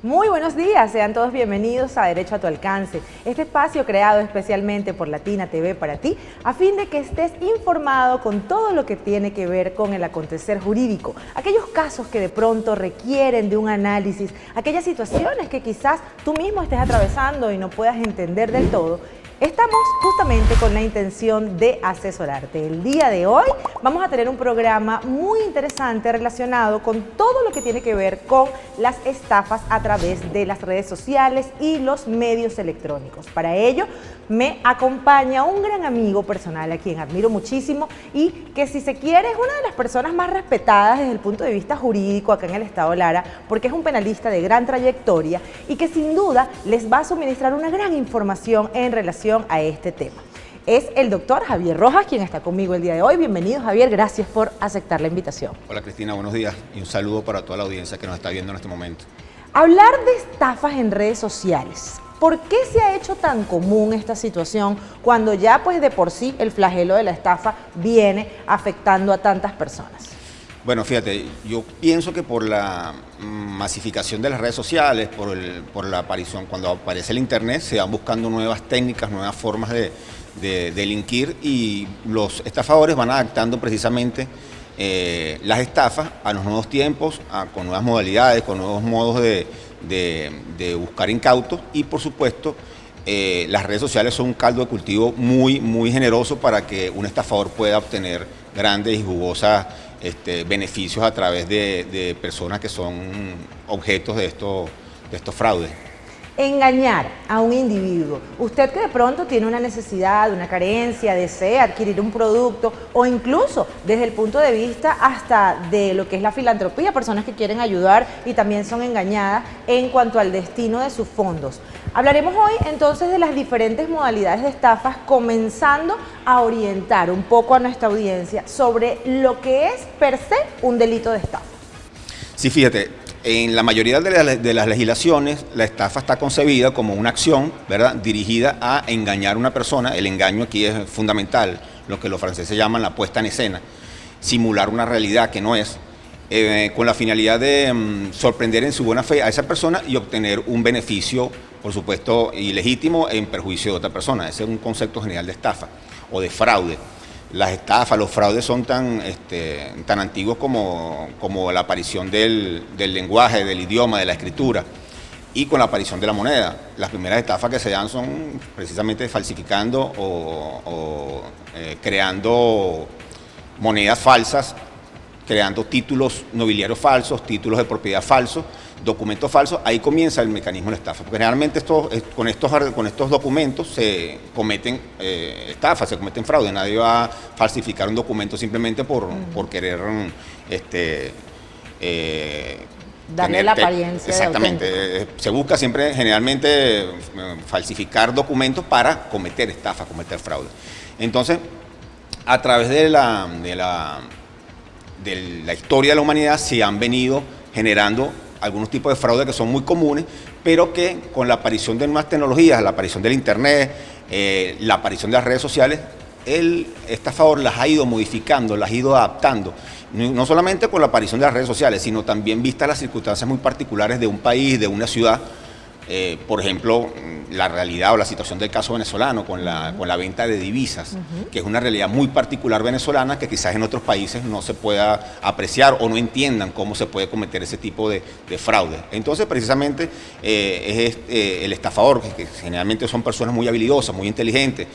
Muy buenos días, sean todos bienvenidos a Derecho a tu Alcance, este espacio creado especialmente por Latina TV para ti, a fin de que estés informado con todo lo que tiene que ver con el acontecer jurídico, aquellos casos que de pronto requieren de un análisis, aquellas situaciones que quizás tú mismo estés atravesando y no puedas entender del todo. Estamos justamente con la intención de asesorarte. El día de hoy vamos a tener un programa muy interesante relacionado con todo lo que tiene que ver con las estafas a través de las redes sociales y los medios electrónicos. Para ello me acompaña un gran amigo personal a quien admiro muchísimo y que, si se quiere, es una de las personas más respetadas desde el punto de vista jurídico acá en el estado Lara, porque es un penalista de gran trayectoria y que sin duda les va a suministrar una gran información en relación a este tema. Es el doctor Javier Rojas quien está conmigo el día de hoy. Bienvenido, Javier, gracias por aceptar la invitación. Hola Cristina, buenos días y un saludo para toda la audiencia que nos está viendo en este momento. Hablar de estafas en redes sociales. ¿Por qué se ha hecho tan común esta situación cuando ya pues de por sí el flagelo de la estafa viene afectando a tantas personas? Bueno, fíjate, yo pienso que por la masificación de las redes sociales, por la aparición, cuando aparece el internet, se van buscando nuevas técnicas, nuevas formas de delinquir, y los estafadores van adaptando precisamente las estafas a los nuevos tiempos, con nuevas modalidades, con nuevos modos de buscar incautos, y por supuesto las redes sociales son un caldo de cultivo muy generoso para que un estafador pueda obtener grandes y jugosas beneficios a través de personas que son objetos de estos fraudes. Engañar a un individuo. Usted que de pronto tiene una necesidad, una carencia, desea adquirir un producto, o incluso desde el punto de vista hasta de lo que es la filantropía, personas que quieren ayudar y también son engañadas en cuanto al destino de sus fondos. Hablaremos hoy entonces de las diferentes modalidades de estafas, comenzando a orientar un poco a nuestra audiencia sobre lo que es per se un delito de estafa. Sí, fíjate. En la mayoría de las legislaciones, la estafa está concebida como una acción, ¿verdad?, dirigida a engañar a una persona. El engaño aquí es fundamental, lo que los franceses llaman la puesta en escena, simular una realidad que no es, con la finalidad de sorprender en su buena fe a esa persona y obtener un beneficio, por supuesto, ilegítimo en perjuicio de otra persona. Ese es un concepto general de estafa o de fraude. Las estafas, los fraudes son tan antiguos como la aparición del lenguaje, del idioma, de la escritura, y con la aparición de la moneda. Las primeras estafas que se dan son precisamente falsificando o creando monedas falsas, creando títulos nobiliarios falsos, títulos de propiedad falsos, documentos falsos. Ahí comienza el mecanismo de estafa, porque generalmente con estos documentos se cometen estafas, se cometen fraudes. Nadie va a falsificar un documento simplemente por querer darle la apariencia. Exactamente. Se busca siempre, generalmente, falsificar documentos para cometer estafas, cometer fraude. Entonces, a través de la historia de la humanidad se han venido generando algunos tipos de fraude que son muy comunes, pero que con la aparición de nuevas tecnologías, la aparición del internet, la aparición de las redes sociales, el estafador las ha ido modificando, las ha ido adaptando, no solamente con la aparición de las redes sociales, sino también vistas las circunstancias muy particulares de un país, de una ciudad. Por ejemplo, la realidad o la situación del caso venezolano con la venta de divisas, que es una realidad muy particular venezolana que quizás en otros países no se pueda apreciar o no entiendan cómo se puede cometer ese tipo de fraude. Entonces, precisamente, el estafador, que generalmente son personas muy habilidosas, muy inteligentes,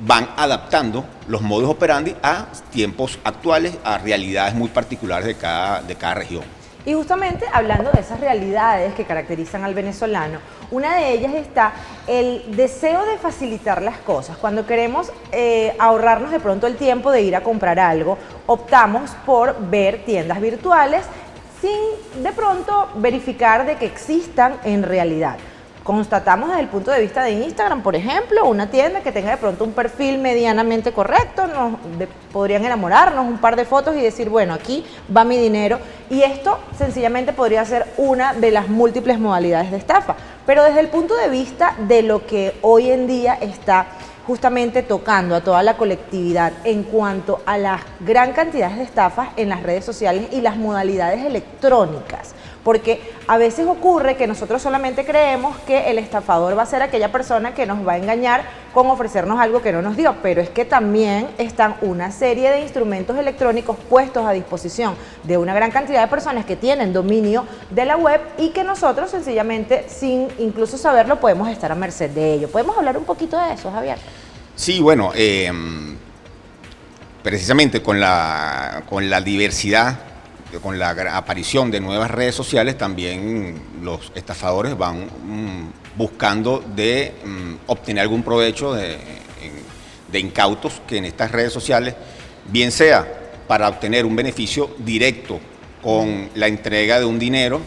van adaptando los modus operandi a tiempos actuales, a realidades muy particulares de cada región. Y justamente hablando de esas realidades que caracterizan al venezolano, una de ellas está el deseo de facilitar las cosas. Cuando queremos ahorrarnos de pronto el tiempo de ir a comprar algo, optamos por ver tiendas virtuales sin de pronto verificar de que existan en realidad. Constatamos desde el punto de vista de Instagram, por ejemplo, una tienda que tenga de pronto un perfil medianamente correcto, podrían enamorarnos, un par de fotos y decir, bueno, aquí va mi dinero. Y esto sencillamente podría ser una de las múltiples modalidades de estafa. Pero desde el punto de vista de lo que hoy en día está justamente tocando a toda la colectividad en cuanto a las gran cantidades de estafas en las redes sociales y las modalidades electrónicas. porque a veces ocurre que nosotros solamente creemos que el estafador va a ser aquella persona que nos va a engañar con ofrecernos algo que no nos dio, pero es que también están una serie de instrumentos electrónicos puestos a disposición de una gran cantidad de personas que tienen dominio de la web y que nosotros sencillamente, sin incluso saberlo, podemos estar a merced de ello. ¿Podemos hablar un poquito de eso, Javier? Sí, bueno, precisamente con la diversidad, con la aparición de nuevas redes sociales, también los estafadores van buscando de obtener algún provecho de incautos que en estas redes sociales, bien sea para obtener un beneficio directo con la entrega de un dinero,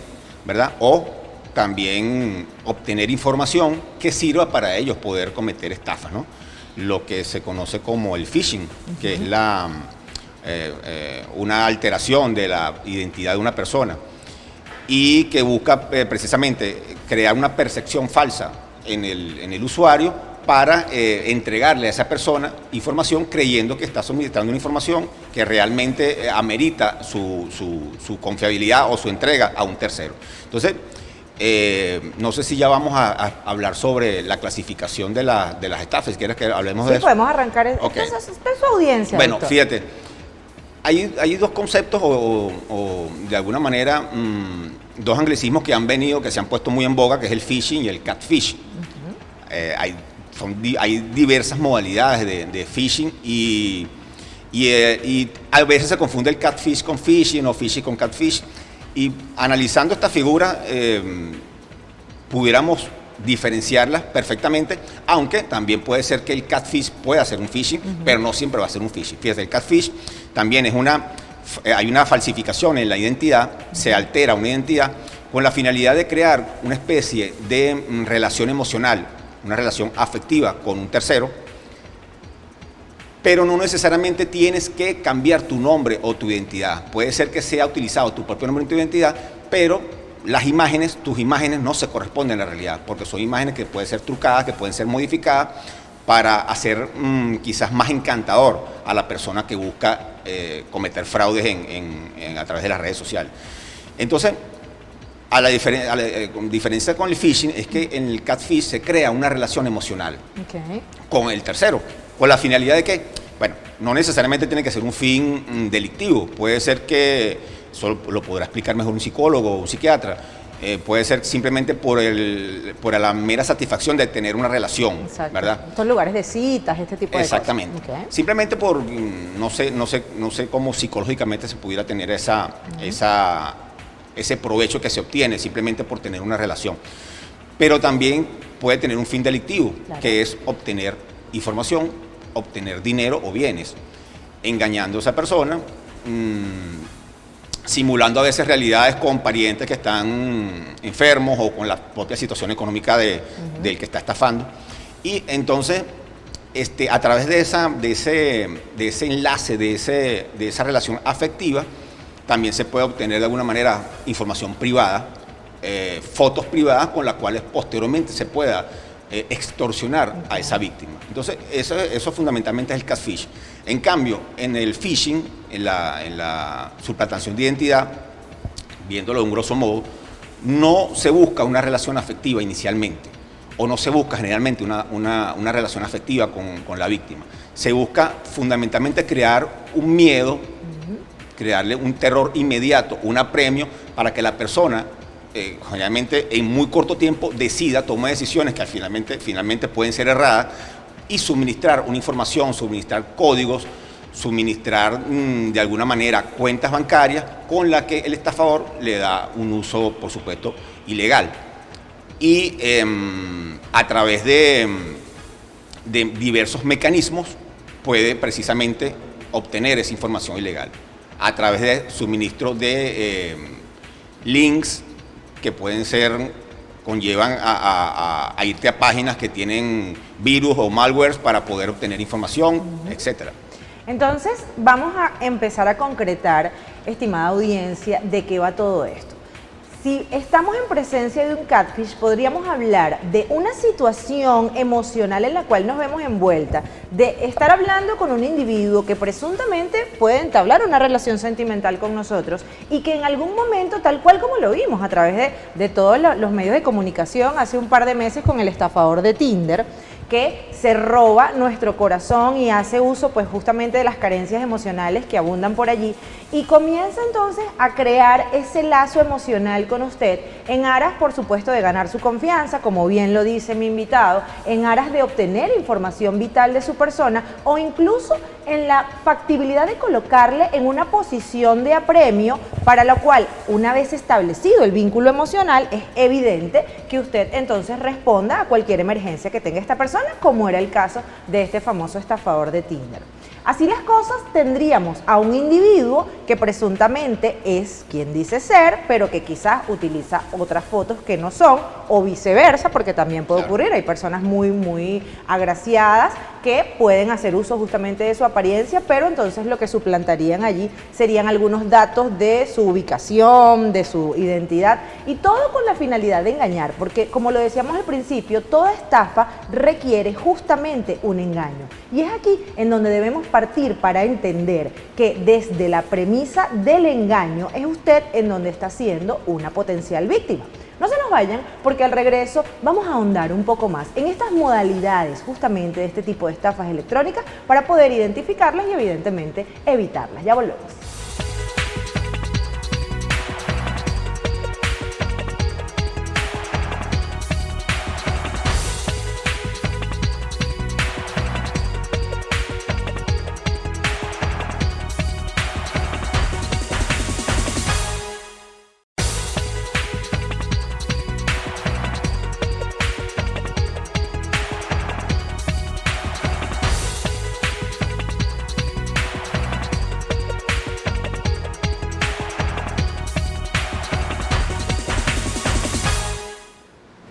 ¿verdad? O también obtener información que sirva para ellos poder cometer estafas, ¿no? Lo que se conoce como el phishing, que es una alteración de la identidad de una persona y que busca precisamente crear una percepción falsa en el usuario para entregarle a esa persona información creyendo que está suministrando una información que realmente amerita su confiabilidad o su entrega a un tercero. Entonces, no sé si ya vamos a hablar sobre la clasificación de las estafas. ¿Quieres que hablemos de eso? Sí, podemos arrancar. Okay. Esta es su audiencia. Bueno, doctor. fíjate, hay dos conceptos o de alguna manera dos anglicismos que han venido, que se han puesto muy en boga, que es el phishing y el catfish. Hay diversas modalidades de phishing y a veces se confunde el catfish con phishing o phishing con catfish. Y analizando esta figura, pudiéramos diferenciarlas perfectamente, aunque también puede ser que el catfish pueda ser un phishing, pero no siempre va a ser un phishing. Fíjate, el catfish también es hay una falsificación en la identidad, se altera una identidad con la finalidad de crear una especie de relación emocional, una relación afectiva con un tercero, pero no necesariamente tienes que cambiar tu nombre o tu identidad. Puede ser que sea utilizado tu propio nombre y tu identidad, pero tus imágenes no se corresponden a la realidad, porque son imágenes que pueden ser trucadas, que pueden ser modificadas para hacer quizás más encantador a la persona que busca cometer fraudes a través de las redes sociales. Entonces, la diferencia con el phishing es que en el catfish se crea una relación emocional con el tercero, con la finalidad de que, bueno, no necesariamente tiene que ser un fin delictivo, puede ser que, eso lo podrá explicar mejor un psicólogo o un psiquiatra, puede ser simplemente por la mera satisfacción de tener una relación. Exacto. ¿Verdad? Estos lugares de citas, este tipo de cosas. Exactamente. Okay. Simplemente por, no sé cómo psicológicamente se pudiera tener ese provecho que se obtiene simplemente por tener una relación. Pero también puede tener un fin delictivo, claro, que es obtener información, obtener dinero o bienes, engañando a esa persona, simulando a veces realidades con parientes que están enfermos o con la propia situación económica del que está estafando. Y entonces, a través de ese enlace, de esa relación afectiva, también se puede obtener de alguna manera información privada, fotos privadas con las cuales posteriormente se pueda extorsionar a esa víctima. Entonces, eso fundamentalmente es el catfish. En cambio, en el phishing, en la suplantación de identidad, viéndolo de un grosso modo, no se busca una relación afectiva inicialmente, o no se busca generalmente una relación afectiva con la víctima. Se busca fundamentalmente crear un miedo, crearle un terror inmediato, un apremio para que la persona generalmente en muy corto tiempo tome decisiones que finalmente pueden ser erradas y suministrar una información, suministrar códigos, suministrar de alguna manera cuentas bancarias con la que el estafador le da un uso, por supuesto, ilegal. Y a través de diversos mecanismos puede precisamente obtener esa información ilegal a través de suministro de links que conllevan a irte a páginas que tienen virus o malwares para poder obtener información, etcétera. Entonces, vamos a empezar a concretar, estimada audiencia, de qué va todo esto. Si estamos en presencia de un catfish, podríamos hablar de una situación emocional en la cual nos vemos envuelta, de estar hablando con un individuo que presuntamente puede entablar una relación sentimental con nosotros y que en algún momento, tal cual como lo vimos a través de todos los medios de comunicación hace un par de meses con el estafador de Tinder, que se roba nuestro corazón y hace uso pues justamente de las carencias emocionales que abundan por allí y comienza entonces a crear ese lazo emocional con usted en aras, por supuesto, de ganar su confianza, como bien lo dice mi invitado, en aras de obtener información vital de su persona o incluso en la factibilidad de colocarle en una posición de apremio para la cual, una vez establecido el vínculo emocional, es evidente que usted entonces responda a cualquier emergencia que tenga esta persona, como era el caso de este famoso estafador de Tinder. Así las cosas, tendríamos a un individuo que presuntamente es quien dice ser, pero que quizás utiliza otras fotos que no son, o viceversa, porque también puede ocurrir. Hay personas muy agraciadas que pueden hacer uso justamente de su apariencia, pero entonces lo que suplantarían allí serían algunos datos de su ubicación, de su identidad, y todo con la finalidad de engañar, porque como lo decíamos al principio, toda estafa requiere justamente un engaño. Y es aquí en donde debemos partir para entender que desde la premisa del engaño es usted en donde está siendo una potencial víctima. No se nos vayan, porque al regreso vamos a ahondar un poco más en estas modalidades justamente de este tipo de estafas electrónicas para poder identificarlas y evidentemente evitarlas. Ya volvemos.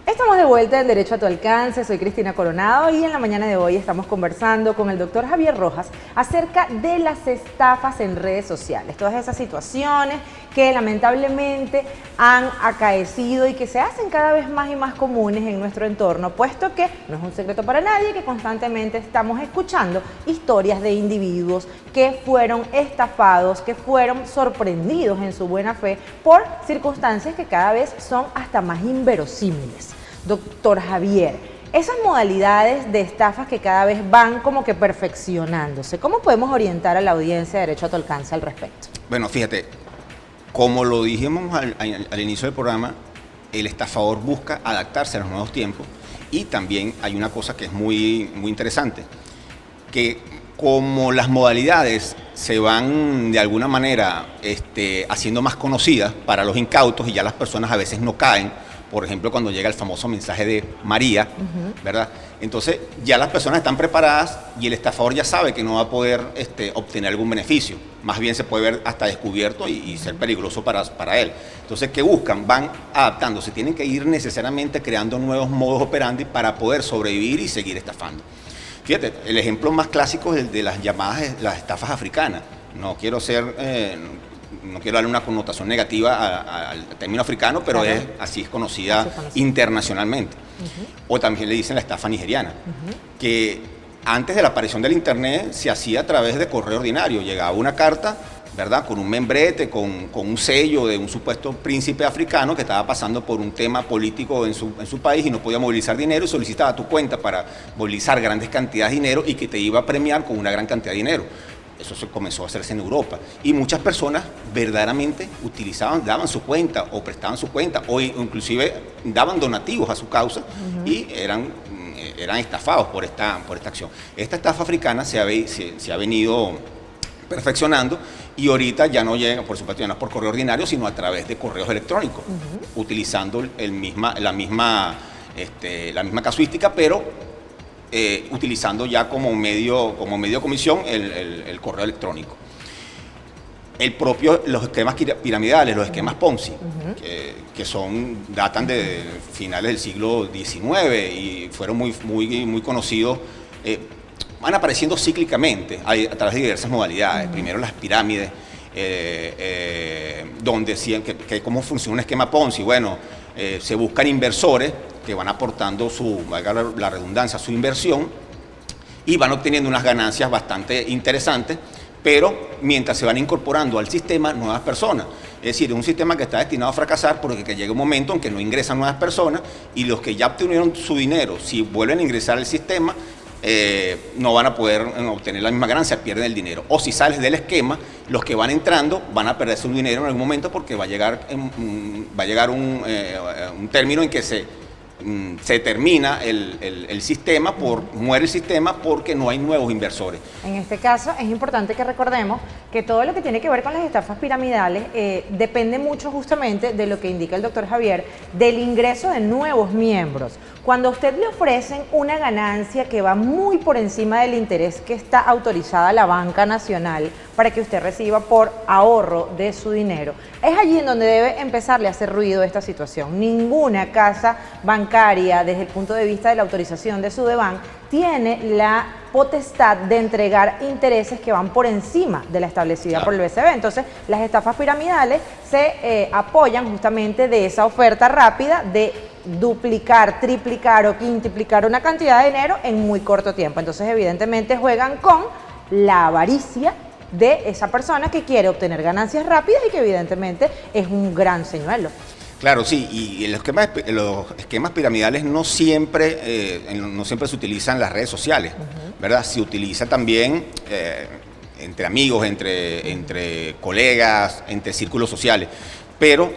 Estamos de vuelta en Derecho a tu Alcance, soy Cristina Coronado y en la mañana de hoy estamos conversando con el doctor Javier Rojas acerca de las estafas en redes sociales, todas esas situaciones que lamentablemente han acaecido y que se hacen cada vez más y más comunes en nuestro entorno, puesto que no es un secreto para nadie que constantemente estamos escuchando historias de individuos que fueron estafados, que fueron sorprendidos en su buena fe por circunstancias que cada vez son hasta más inverosímiles. Doctor Javier, esas modalidades de estafas que cada vez van como que perfeccionándose, ¿cómo podemos orientar a la audiencia de Derecho a tu Alcance al respecto? Bueno, fíjate, como lo dijimos al inicio del programa, el estafador busca adaptarse a los nuevos tiempos y también hay una cosa que es muy interesante, que como las modalidades se van de alguna manera haciendo más conocidas para los incautos y ya las personas a veces no caen, por ejemplo, cuando llega el famoso mensaje de María, ¿verdad? Entonces ya las personas están preparadas y el estafador ya sabe que no va a poder obtener algún beneficio. Más bien se puede ver hasta descubierto y ser peligroso para él. Entonces, ¿qué buscan? Van adaptándose. Tienen que ir necesariamente creando nuevos modos operandi para poder sobrevivir y seguir estafando. Fíjate, el ejemplo más clásico es el de las llamadas, las estafas africanas. No quiero darle una connotación negativa al término africano, pero claro, así es conocida internacionalmente. O también le dicen la estafa nigeriana, que antes de la aparición del internet se hacía a través de correo ordinario. Llegaba una carta, ¿verdad?, con un membrete, con un sello de un supuesto príncipe africano que estaba pasando por un tema político en su país y no podía movilizar dinero y solicitaba tu cuenta para movilizar grandes cantidades de dinero y que te iba a premiar con una gran cantidad de dinero. Eso se comenzó a hacerse en Europa y muchas personas verdaderamente daban su cuenta o prestaban su cuenta o inclusive daban donativos a su causa y eran estafados por esta acción. Esta estafa africana se ha venido perfeccionando y ahorita ya no llega, por supuesto, ya no es por correo ordinario, sino a través de correos electrónicos, utilizando la misma casuística, pero utilizando ya como medio de comisión el correo electrónico. Los esquemas piramidales, los esquemas Ponzi, que datan de finales del siglo XIX y fueron muy conocidos, van apareciendo cíclicamente a través de diversas modalidades. Primero las pirámides, donde decían que ¿cómo funciona un esquema Ponzi? Bueno, se buscan inversores que van aportando valga la redundancia, su inversión y van obteniendo unas ganancias bastante interesantes, pero mientras se van incorporando al sistema nuevas personas. Es decir, es un sistema que está destinado a fracasar porque llega un momento en que no ingresan nuevas personas y los que ya obtuvieron su dinero, si vuelven a ingresar al sistema, no van a poder obtener la misma ganancia, pierden el dinero. O si sales del esquema, los que van entrando van a perder su dinero en algún momento porque va a llegar un término en que se termina el sistema, muere el sistema porque no hay nuevos inversores. En este caso es importante que recordemos que todo lo que tiene que ver con las estafas piramidales depende mucho justamente de lo que indica el doctor Javier, del ingreso de nuevos miembros. Cuando a usted le ofrecen una ganancia que va muy por encima del interés que está autorizada la banca nacional para que usted reciba por ahorro de su dinero, es allí en donde debe empezarle a hacer ruido esta situación. Ninguna casa bancaria, desde el punto de vista de la autorización de Sudeban, tiene la potestad de entregar intereses que van por encima de la establecida por el BCB. Entonces, las estafas piramidales se apoyan justamente de esa oferta rápida de duplicar, triplicar o quintuplicar una cantidad de dinero en muy corto tiempo. Entonces, evidentemente, juegan con la avaricia de esa persona que quiere obtener ganancias rápidas y que evidentemente es un gran señuelo. Claro, sí, y los esquemas piramidales no siempre se utilizan en las redes sociales, ¿verdad? Se utiliza también entre amigos, entre colegas, entre círculos sociales, pero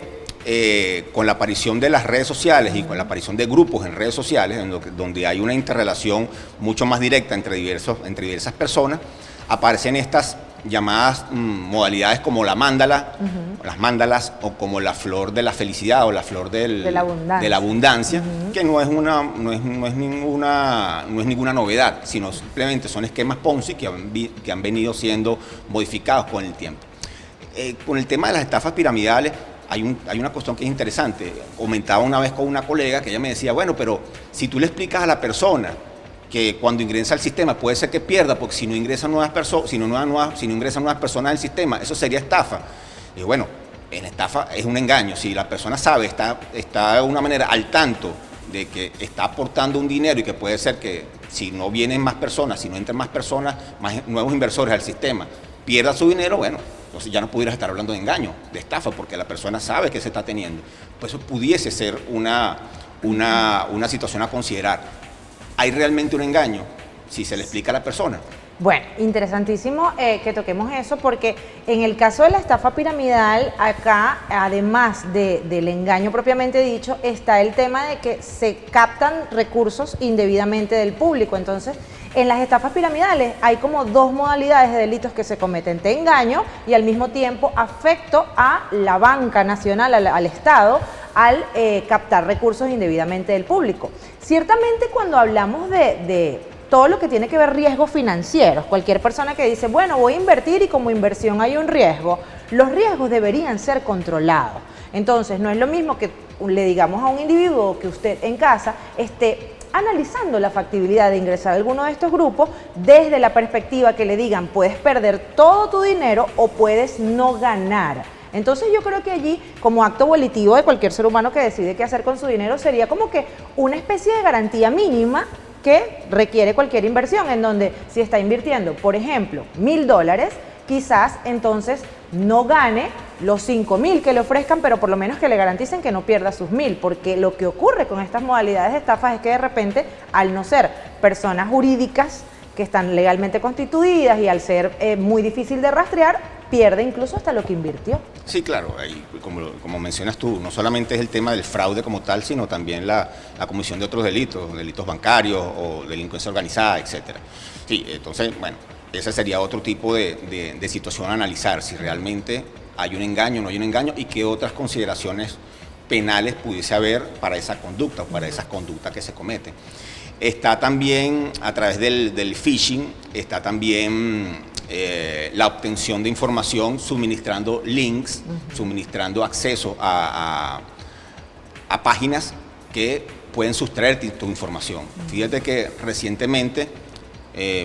con la aparición de las redes sociales y con la aparición de grupos en redes sociales, donde hay una interrelación mucho más directa entre diversas personas, aparecen estas llamadas modalidades como la mándala, las mándalas, o como la flor de la felicidad o la flor de la abundancia, que no es ninguna novedad, sino simplemente son esquemas Ponzi que han venido siendo modificados con el tiempo. Con el tema de las estafas piramidales, hay una cuestión que es interesante. Comentaba una vez con una colega que ella me decía, bueno, pero si tú le explicas a la persona que cuando ingresa al sistema puede ser que pierda, porque si no ingresan nuevas personas, si no ingresan nuevas personas al sistema, eso sería estafa. Y bueno, en estafa es un engaño. Si la persona sabe, está de una manera al tanto de que está aportando un dinero y que puede ser que si no vienen más personas, si no entran más personas, más nuevos inversores al sistema, pierda su dinero, bueno, entonces ya no pudieras estar hablando de engaño, de estafa, porque la persona sabe que se está teniendo. Pues eso pudiese ser una situación a considerar. ¿Hay realmente un engaño si se le explica a la persona? Bueno, interesantísimo que toquemos eso, porque en el caso de la estafa piramidal, acá, además del engaño propiamente dicho, está el tema de que se captan recursos indebidamente del público. Entonces, en las estafas piramidales hay como dos modalidades de delitos que se cometen: de engaño y al mismo tiempo afecto a la banca nacional, al Estado, al captar recursos indebidamente del público. Ciertamente, cuando hablamos de todo lo que tiene que ver riesgos financieros, cualquier persona que dice, bueno, voy a invertir y como inversión hay un riesgo, los riesgos deberían ser controlados. Entonces, no es lo mismo que le digamos a un individuo que usted en casa esté analizando la factibilidad de ingresar a alguno de estos grupos desde la perspectiva que le digan, puedes perder todo tu dinero o puedes no ganar. Entonces yo creo que allí, como acto volitivo de cualquier ser humano que decide qué hacer con su dinero, sería como que una especie de garantía mínima que requiere cualquier inversión, en donde si está invirtiendo, por ejemplo, $1,000, quizás entonces no gane los 5,000 que le ofrezcan, pero por lo menos que le garanticen que no pierda sus 1,000, porque lo que ocurre con estas modalidades de estafas es que de repente, al no ser personas jurídicas que están legalmente constituidas y al ser muy difícil de rastrear, pierde incluso hasta lo que invirtió. Sí, claro, ahí, como mencionas tú, no solamente es el tema del fraude como tal, sino también la comisión de otros delitos bancarios o delincuencia organizada, etcétera. Sí, entonces, bueno, ese sería otro tipo de situación a analizar, si realmente hay un engaño o no hay un engaño y qué otras consideraciones penales pudiese haber para esa conducta o para esas conductas que se cometen. Está también, a través del phishing, está también la obtención de información suministrando links, suministrando acceso a páginas que pueden sustraer tu información. Fíjate que recientemente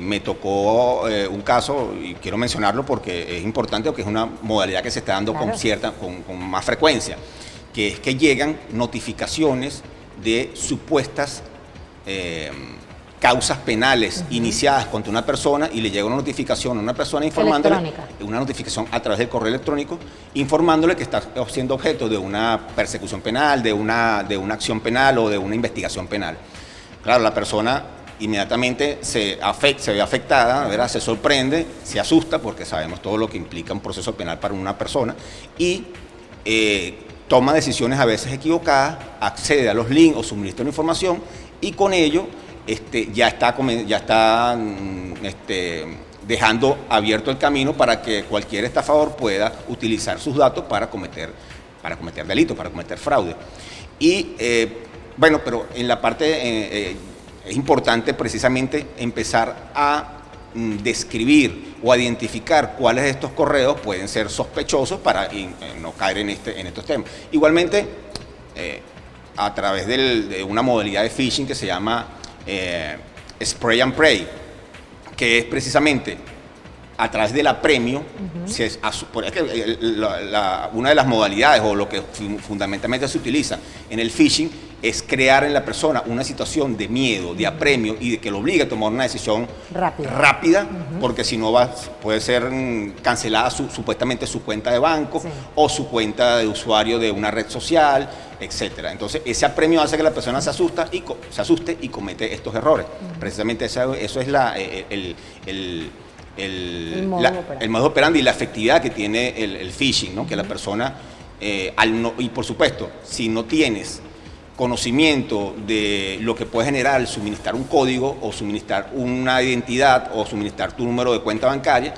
me tocó un caso, y quiero mencionarlo porque es importante, porque es una modalidad que se está dando con más frecuencia, que es que llegan notificaciones de supuestas causas penales iniciadas contra una persona, y le llega una notificación a una persona informándole, una notificación a través del correo electrónico, informándole que está siendo objeto de una persecución penal, de una acción penal o de una investigación penal. Claro, la persona inmediatamente se ve afectada, ¿verdad? Se sorprende, se asusta, porque sabemos todo lo que implica un proceso penal para una persona, y toma decisiones a veces equivocadas, accede a los links o suministra la información, y con ello ya está dejando abierto el camino para que cualquier estafador pueda utilizar sus datos para cometer delitos, para cometer fraude. Y bueno, pero en la parte es importante precisamente empezar a describir o a identificar cuáles de estos correos pueden ser sospechosos para no caer en estos temas. Igualmente, a través de una modalidad de phishing que se llama spray and pray, que es precisamente a través del apremio, una de las modalidades o lo que fundamentalmente se utiliza en el phishing es crear en la persona una situación de miedo, de apremio, y de que lo obligue a tomar una decisión rápida, porque si no puede ser cancelada supuestamente su cuenta de banco o su cuenta de usuario de una red social, etcétera. Entonces ese apremio hace que la persona se asuste y comete estos errores. Precisamente eso es el modus operandi y la efectividad que tiene el phishing, ¿no? Que la persona, y por supuesto, si no tienes conocimiento de lo que puede generar el suministrar un código o suministrar una identidad o suministrar tu número de cuenta bancaria,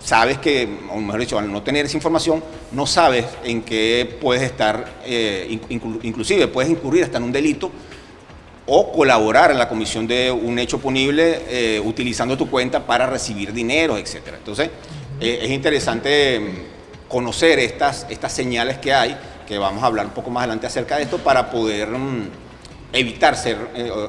sabes que, o mejor dicho, al no tener esa información, no sabes en qué puedes estar, inclusive puedes incurrir hasta en un delito o colaborar en la comisión de un hecho punible utilizando tu cuenta para recibir dinero, etcétera. Entonces, es interesante conocer estas señales que hay, que vamos a hablar un poco más adelante acerca de esto, para poder evitar ser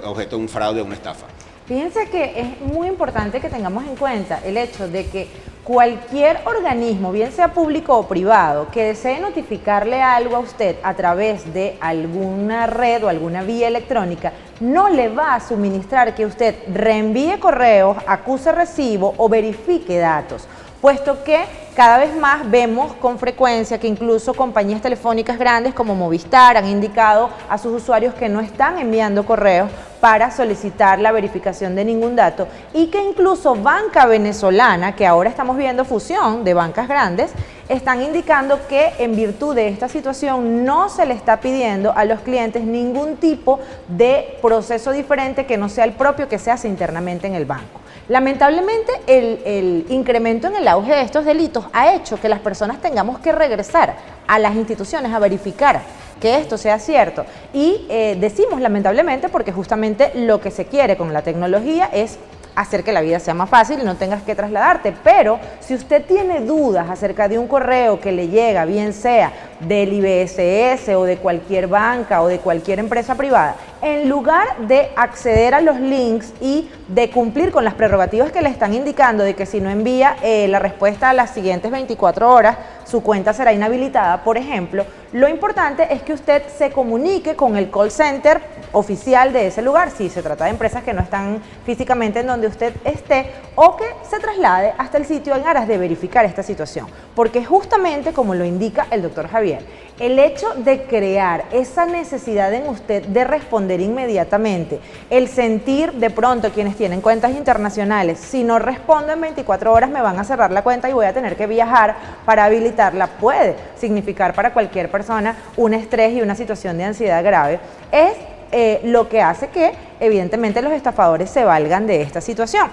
objeto de un fraude o una estafa. Fíjense que es muy importante que tengamos en cuenta el hecho de que cualquier organismo, bien sea público o privado, que desee notificarle algo a usted a través de alguna red o alguna vía electrónica, no le va a suministrar que usted reenvíe correos, acuse recibo o verifique datos, puesto que cada vez más vemos con frecuencia que incluso compañías telefónicas grandes como Movistar han indicado a sus usuarios que no están enviando correos para solicitar la verificación de ningún dato, y que incluso Banca Venezolana, que ahora estamos viendo fusión de bancas grandes, están indicando que en virtud de esta situación no se le está pidiendo a los clientes ningún tipo de proceso diferente que no sea el propio que se hace internamente en el banco. Lamentablemente, el incremento en el auge de estos delitos ha hecho que las personas tengamos que regresar a las instituciones a verificar que esto sea cierto. Y decimos lamentablemente porque justamente lo que se quiere con la tecnología es hacer que la vida sea más fácil y no tengas que trasladarte. Pero si usted tiene dudas acerca de un correo que le llega, bien sea del IBSS o de cualquier banca o de cualquier empresa privada, en lugar de acceder a los links y de cumplir con las prerrogativas que le están indicando de que si no envía la respuesta a las siguientes 24 horas, su cuenta será inhabilitada, por ejemplo, lo importante es que usted se comunique con el call center oficial de ese lugar, si se trata de empresas que no están físicamente en donde usted esté, o que se traslade hasta el sitio en aras de verificar esta situación, porque justamente como lo indica el doctor Javier, el hecho de crear esa necesidad en usted de responder inmediatamente, el sentir de pronto quienes tienen cuentas internacionales, si no respondo en 24 horas me van a cerrar la cuenta y voy a tener que viajar para habilitarla, puede significar para cualquier persona un estrés y una situación de ansiedad grave, es lo que hace que evidentemente los estafadores se valgan de esta situación.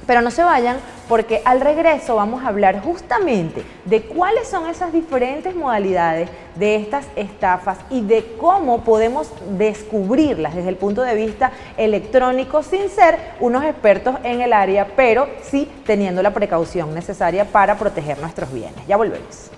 Pero no se vayan, porque al regreso vamos a hablar justamente de cuáles son esas diferentes modalidades de estas estafas y de cómo podemos descubrirlas desde el punto de vista electrónico sin ser unos expertos en el área, pero sí teniendo la precaución necesaria para proteger nuestros bienes. Ya volvemos.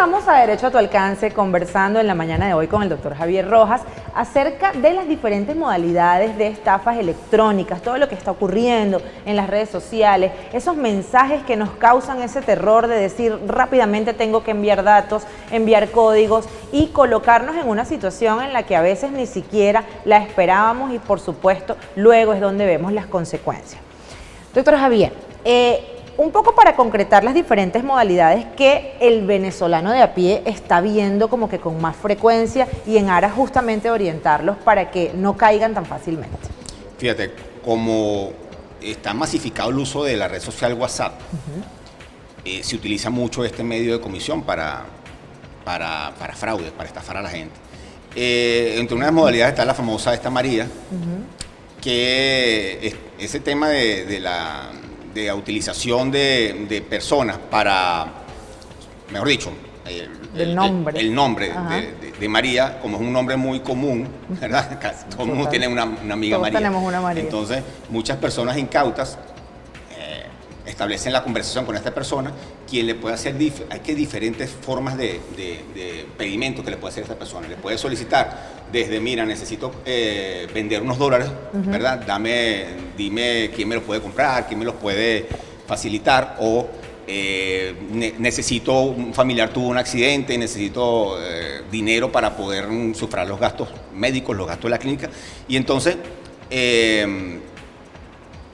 Comenzamos a Derecho a tu Alcance conversando en la mañana de hoy con el doctor Javier Rojas acerca de las diferentes modalidades de estafas electrónicas, todo lo que está ocurriendo en las redes sociales, esos mensajes que nos causan ese terror de decir rápidamente tengo que enviar datos, enviar códigos y colocarnos en una situación en la que a veces ni siquiera la esperábamos y por supuesto luego es donde vemos las consecuencias. Doctor Javier, un poco para concretar las diferentes modalidades que el venezolano de a pie está viendo como que con más frecuencia y en aras justamente de orientarlos para que no caigan tan fácilmente. Fíjate, como está masificado el uso de la red social WhatsApp, se utiliza mucho este medio de comisión para fraudes, para estafar a la gente. Entre unas modalidades está la famosa esta María, que ese tema de la utilización de personas para, mejor dicho, el nombre de María, como es un nombre muy común, ¿verdad? Todo el mundo tiene una amiga Todos María. tenemos una María. Entonces, muchas personas incautas establecen la conversación con esta persona, quien le puede hacer, hay que diferentes formas de pedimento que le puede hacer esta persona. Le puede solicitar desde, mira, necesito vender unos dólares, ¿verdad? Dime quién me los puede comprar, quién me los puede facilitar, o necesito, un familiar tuvo un accidente, necesito dinero para poder sufragar los gastos médicos, los gastos de la clínica, y entonces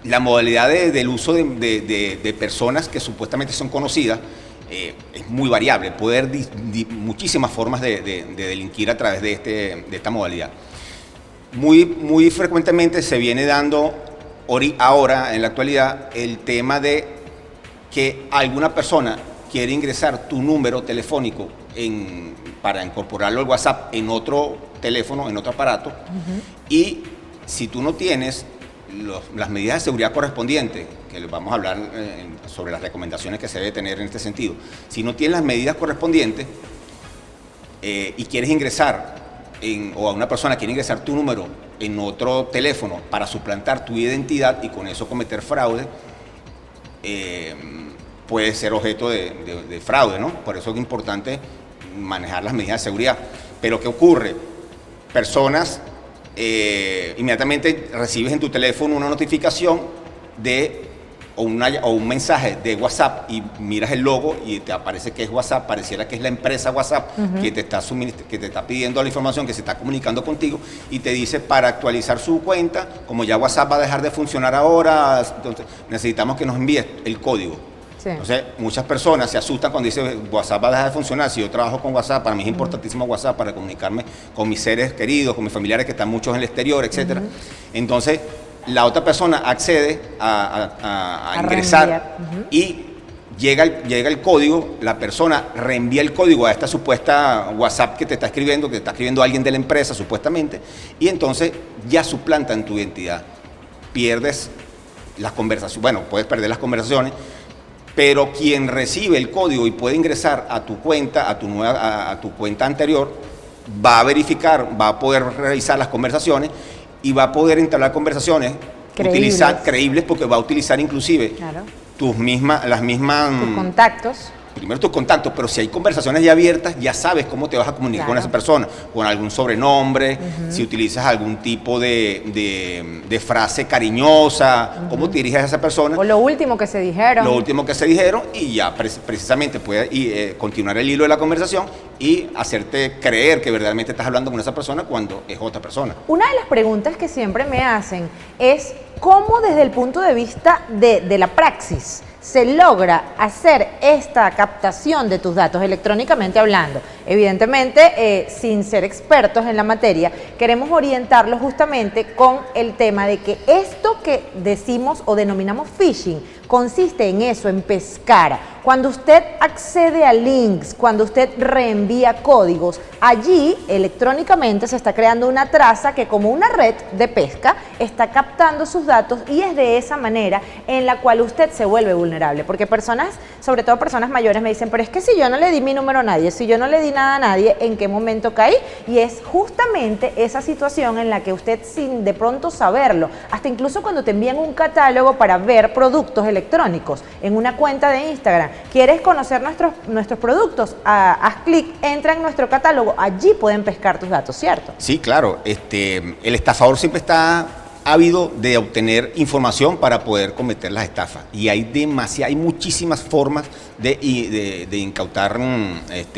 la modalidad del uso de personas que supuestamente son conocidas es muy variable, puede haber muchísimas formas de delinquir a través de esta modalidad. Muy frecuentemente se viene dando ahora, en la actualidad, el tema de que alguna persona quiere ingresar tu número telefónico para incorporarlo al WhatsApp en otro teléfono, en otro aparato, y si tú no tienes las medidas de seguridad correspondientes, que les vamos a hablar sobre las recomendaciones que se debe tener en este sentido, si no tienes las medidas correspondientes y quieres ingresar, o a una persona quiere ingresar tu número en otro teléfono para suplantar tu identidad y con eso cometer fraude, puede ser objeto de fraude, ¿no? Por eso es importante manejar las medidas de seguridad. Pero ¿qué ocurre? Personas inmediatamente recibes en tu teléfono una notificación o un mensaje de WhatsApp y miras el logo y te aparece que es WhatsApp, pareciera que es la empresa WhatsApp que te está pidiendo la información, que se está comunicando contigo y te dice para actualizar su cuenta, como ya WhatsApp va a dejar de funcionar ahora, entonces necesitamos que nos envíes el código. Sí. Entonces, muchas personas se asustan cuando dicen WhatsApp va a dejar de funcionar. Si yo trabajo con WhatsApp, para mí es importantísimo WhatsApp para comunicarme con mis seres queridos, con mis familiares que están muchos en el exterior, etc. Entonces, la otra persona accede a ingresar y llega el código, la persona reenvía el código a esta supuesta WhatsApp que te está escribiendo, alguien de la empresa supuestamente, y entonces ya suplantan tu identidad. Pierdes las conversaciones, bueno, puedes perder las conversaciones, pero quien recibe el código y puede ingresar a tu cuenta, a tu cuenta anterior, va a verificar, va a poder revisar las conversaciones y va a poder entablar conversaciones creíbles porque va a utilizar inclusive tus contactos. Primero tus contactos, pero si hay conversaciones ya abiertas, ya sabes cómo te vas a comunicar con esa persona, con algún sobrenombre, si utilizas algún tipo de frase cariñosa, cómo te diriges a esa persona. O lo último que se dijeron. Lo último que se dijeron y ya precisamente puedes continuar el hilo de la conversación y hacerte creer que verdaderamente estás hablando con esa persona cuando es otra persona. Una de las preguntas que siempre me hacen es cómo desde el punto de vista de la praxis se logra hacer esta captación de tus datos electrónicamente hablando. Evidentemente, sin ser expertos en la materia, queremos orientarlos justamente con el tema de que esto que decimos o denominamos phishing consiste en eso, en pescar. Cuando usted accede a links, cuando usted reenvía códigos, allí electrónicamente se está creando una traza que como una red de pesca está captando sus datos y es de esa manera en la cual usted se vuelve vulnerable. Porque personas, sobre todo personas mayores, me dicen, pero es que si yo no le di mi número a nadie, si yo no le di nada a nadie, ¿en qué momento caí? Y es justamente esa situación en la que usted sin de pronto saberlo, hasta incluso cuando te envían un catálogo para ver productos electrónicos, electrónicos en una cuenta de Instagram. ¿Quieres conocer nuestros productos? Haz clic, entra en nuestro catálogo, allí pueden pescar tus datos, ¿cierto? Sí, claro. El estafador siempre está ávido de obtener información para poder cometer las estafas. Y hay muchísimas formas de incautar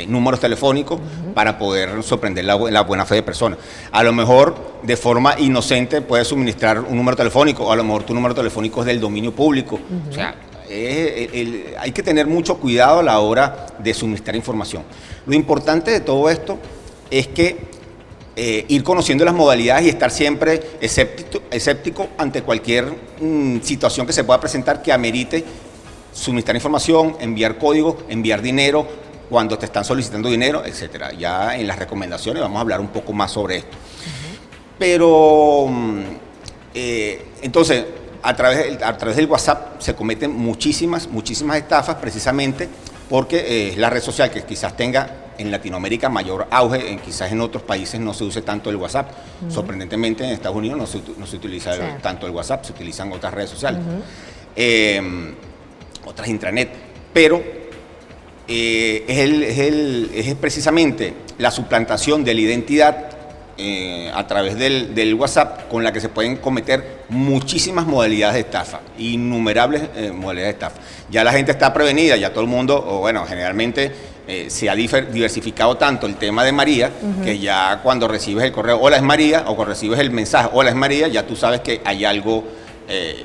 números telefónicos para poder sorprender la buena fe de personas. A lo mejor de forma inocente puedes suministrar un número telefónico, o a lo mejor tu número telefónico es del dominio público. O sea, hay que tener mucho cuidado a la hora de suministrar información. Lo importante de todo esto es que ir conociendo las modalidades y estar siempre escéptico ante cualquier situación que se pueda presentar que amerite suministrar información, enviar código, enviar dinero cuando te están solicitando dinero, etcétera. Ya en las recomendaciones vamos a hablar un poco más sobre esto. Pero entonces a través del WhatsApp se cometen muchísimas estafas, precisamente porque es la red social que quizás tenga en Latinoamérica mayor auge, quizás en otros países no se use tanto el WhatsApp. Sorprendentemente en Estados Unidos no se utiliza tanto el WhatsApp, se utilizan otras redes sociales, otras intranet, pero es precisamente la suplantación de la identidad a través del WhatsApp con la que se pueden cometer muchísimas modalidades de estafa, innumerables modalidades de estafa. Ya la gente está prevenida, ya todo el mundo, o bueno, generalmente se ha diversificado tanto el tema de María, que ya cuando recibes el correo, hola es María, o cuando recibes el mensaje, hola es María, ya tú sabes que hay algo...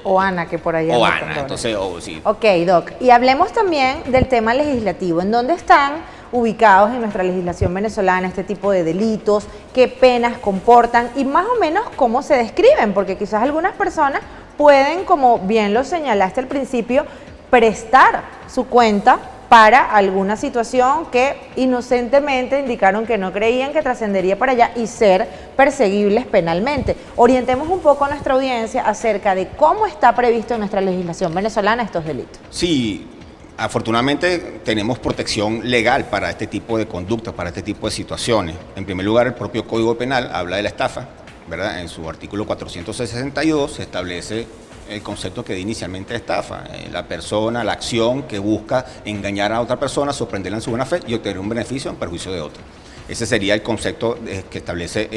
o Ana, que por allá... O Ana, entonces, sí. Ok, Doc, y hablemos también del tema legislativo. ¿En dónde están ubicados en nuestra legislación venezolana este tipo de delitos? ¿Qué penas comportan? Y más o menos cómo se describen, porque quizás algunas personas pueden, como bien lo señalaste al principio, prestar su cuenta para alguna situación que inocentemente indicaron que no creían que trascendería para allá y ser perseguibles penalmente. Orientemos un poco a nuestra audiencia acerca de cómo está previsto en nuestra legislación venezolana estos delitos. Sí, afortunadamente tenemos protección legal para este tipo de conductas, para este tipo de situaciones. En primer lugar, el propio Código Penal habla de la estafa, ¿verdad? En su artículo 462 se establece el concepto que da inicialmente de estafa, la persona, la acción que busca engañar a otra persona, sorprenderla en su buena fe y obtener un beneficio en perjuicio de otra. Ese sería el concepto que establece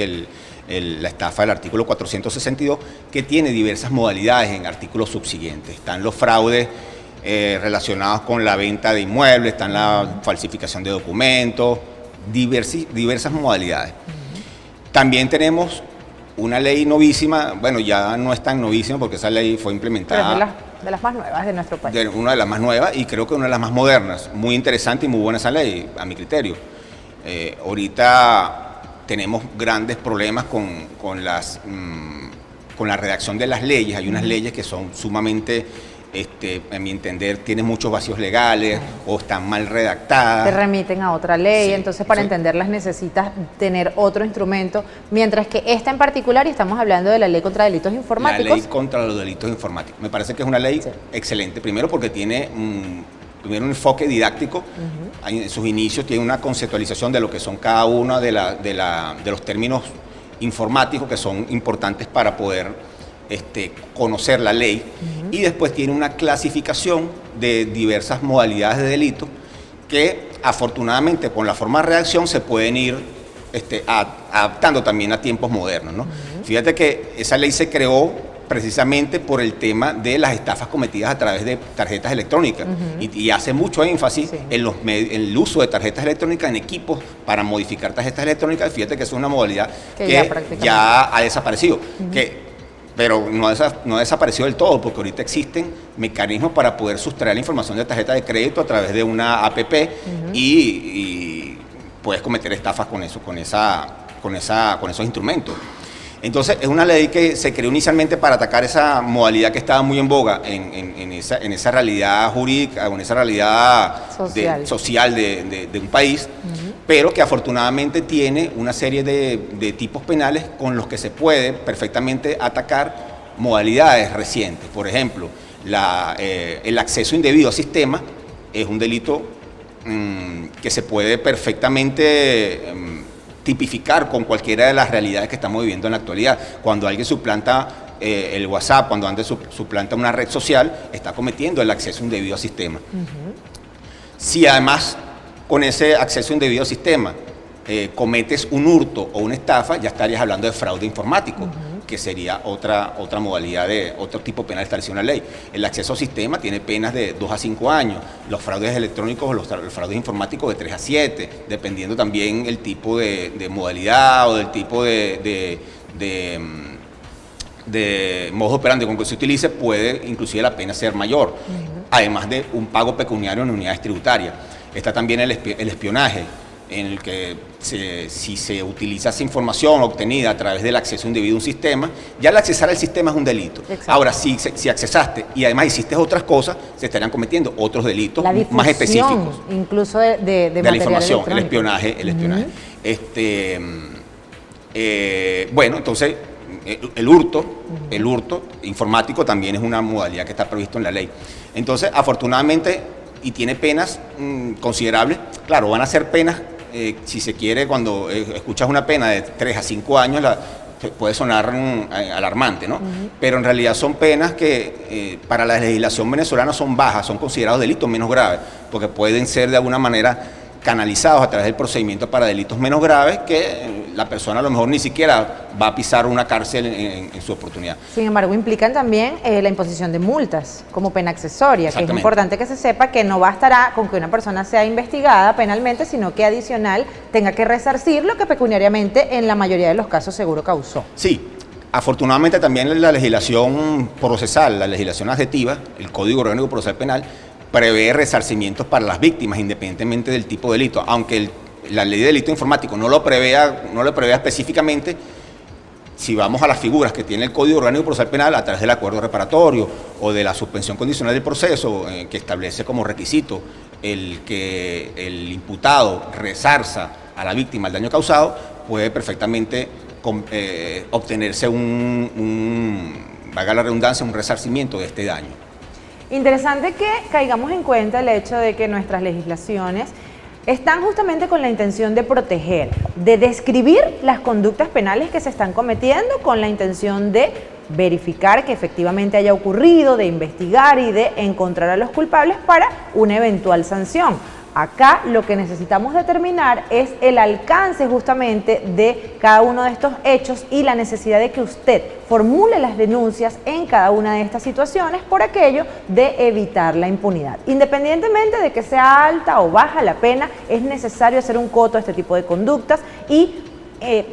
la estafa del artículo 462, que tiene diversas modalidades en artículos subsiguientes. Están los fraudes relacionados con la venta de inmuebles, están la falsificación de documentos, diversas modalidades. También tenemos una ley novísima, bueno, ya no es tan novísima porque esa ley fue implementada. Pero es de las más nuevas de nuestro país. Una de las más nuevas y creo que una de las más modernas. Muy interesante y muy buena esa ley, a mi criterio. Ahorita tenemos grandes problemas con la redacción de las leyes. Hay unas leyes que son sumamente... a mi entender, tienen muchos vacíos legales o están mal redactadas. Te remiten a otra ley, Sí, entonces para entenderlas necesitas tener otro instrumento, mientras que esta en particular, y estamos hablando de la ley contra delitos informáticos. La ley contra los delitos informáticos. Me parece que es una ley excelente, primero porque tiene un enfoque didáctico. En sus inicios tiene una conceptualización de lo que son cada uno de los términos informáticos que son importantes para poder conocer la ley, y después tiene una clasificación de diversas modalidades de delito que afortunadamente con la forma de redacción se pueden ir adaptando también a tiempos modernos, ¿no? Fíjate que esa ley se creó precisamente por el tema de las estafas cometidas a través de tarjetas electrónicas y hace mucho énfasis en el uso de tarjetas electrónicas en equipos para modificar tarjetas electrónicas. Fíjate que es una modalidad que ya ha desaparecido, pero no ha desaparecido del todo, porque ahorita existen mecanismos para poder sustraer la información de tarjeta de crédito a través de una APP y puedes cometer estafas con esos instrumentos. Entonces, es una ley que se creó inicialmente para atacar esa modalidad que estaba muy en boga en esa realidad jurídica, o en esa realidad social de un país, pero que afortunadamente tiene una serie de tipos penales con los que se puede perfectamente atacar modalidades recientes. Por ejemplo, el acceso indebido a sistema es un delito que se puede perfectamente tipificar con cualquiera de las realidades que estamos viviendo en la actualidad. Cuando alguien suplanta el WhatsApp, cuando antes suplanta una red social, está cometiendo el acceso indebido al sistema. Si además con ese acceso indebido al sistema cometes un hurto o una estafa, ya estarías hablando de fraude informático, que sería otra modalidad de otro tipo penal establecido en la ley. El acceso al sistema tiene penas de 2 a 5 años, los fraudes electrónicos o los fraudes informáticos de 3 a 7, dependiendo también el tipo de modalidad o del tipo de modo operandi con que se utilice, puede inclusive la pena ser mayor, además de un pago pecuniario en unidades tributarias. Está también el espionaje, en el que si se utiliza esa información obtenida a través del acceso indebido a un sistema, ya el accesar al sistema es un delito. Exacto. Ahora, si accesaste y además hiciste otras cosas, se estarían cometiendo otros delitos más específicos. Incluso de la información, el electrónico. espionaje. Bueno, entonces el hurto informático también es una modalidad que está previsto en la ley. Entonces, afortunadamente, y tiene penas considerables. Claro, van a ser penas, si se quiere, cuando escuchas una pena de 3 a 5 años, puede sonar alarmante, ¿no? Pero en realidad son penas que para la legislación venezolana son bajas, son considerados delitos menos graves, porque pueden ser de alguna manera canalizados a través del procedimiento para delitos menos graves, que la persona a lo mejor ni siquiera va a pisar una cárcel en su oportunidad. Sin embargo, implican también la imposición de multas como pena accesoria, que es importante que se sepa que no bastará con que una persona sea investigada penalmente, sino que adicional tenga que resarcir lo que pecuniariamente en la mayoría de los casos seguro causó. Sí. Afortunadamente también la legislación procesal, la legislación adjetiva, el Código Orgánico Procesal Penal, prevé resarcimientos para las víctimas independientemente del tipo de delito, aunque la ley de delito informático no lo prevea específicamente. Si vamos a las figuras que tiene el Código Orgánico Procesal Penal a través del acuerdo reparatorio o de la suspensión condicional del proceso, que establece como requisito el que el imputado resarza a la víctima el daño causado, puede perfectamente obtenerse valga la redundancia, un resarcimiento de este daño. Interesante que caigamos en cuenta el hecho de que nuestras legislaciones están justamente con la intención de proteger, de describir las conductas penales que se están cometiendo, con la intención de verificar que efectivamente haya ocurrido, de investigar y de encontrar a los culpables para una eventual sanción. Acá lo que necesitamos determinar es el alcance justamente de cada uno de estos hechos y la necesidad de que usted formule las denuncias en cada una de estas situaciones por aquello de evitar la impunidad. Independientemente de que sea alta o baja la pena, es necesario hacer un coto a este tipo de conductas y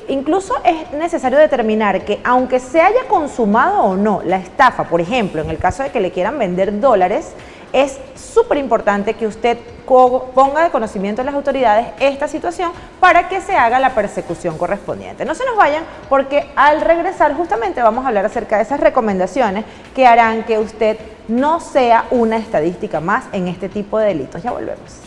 incluso es necesario determinar que aunque se haya consumado o no la estafa, por ejemplo, en el caso de que le quieran vender dólares, es súper importante que usted ponga de conocimiento de las autoridades esta situación para que se haga la persecución correspondiente. No se nos vayan, porque al regresar justamente vamos a hablar acerca de esas recomendaciones que harán que usted no sea una estadística más en este tipo de delitos. Ya volvemos.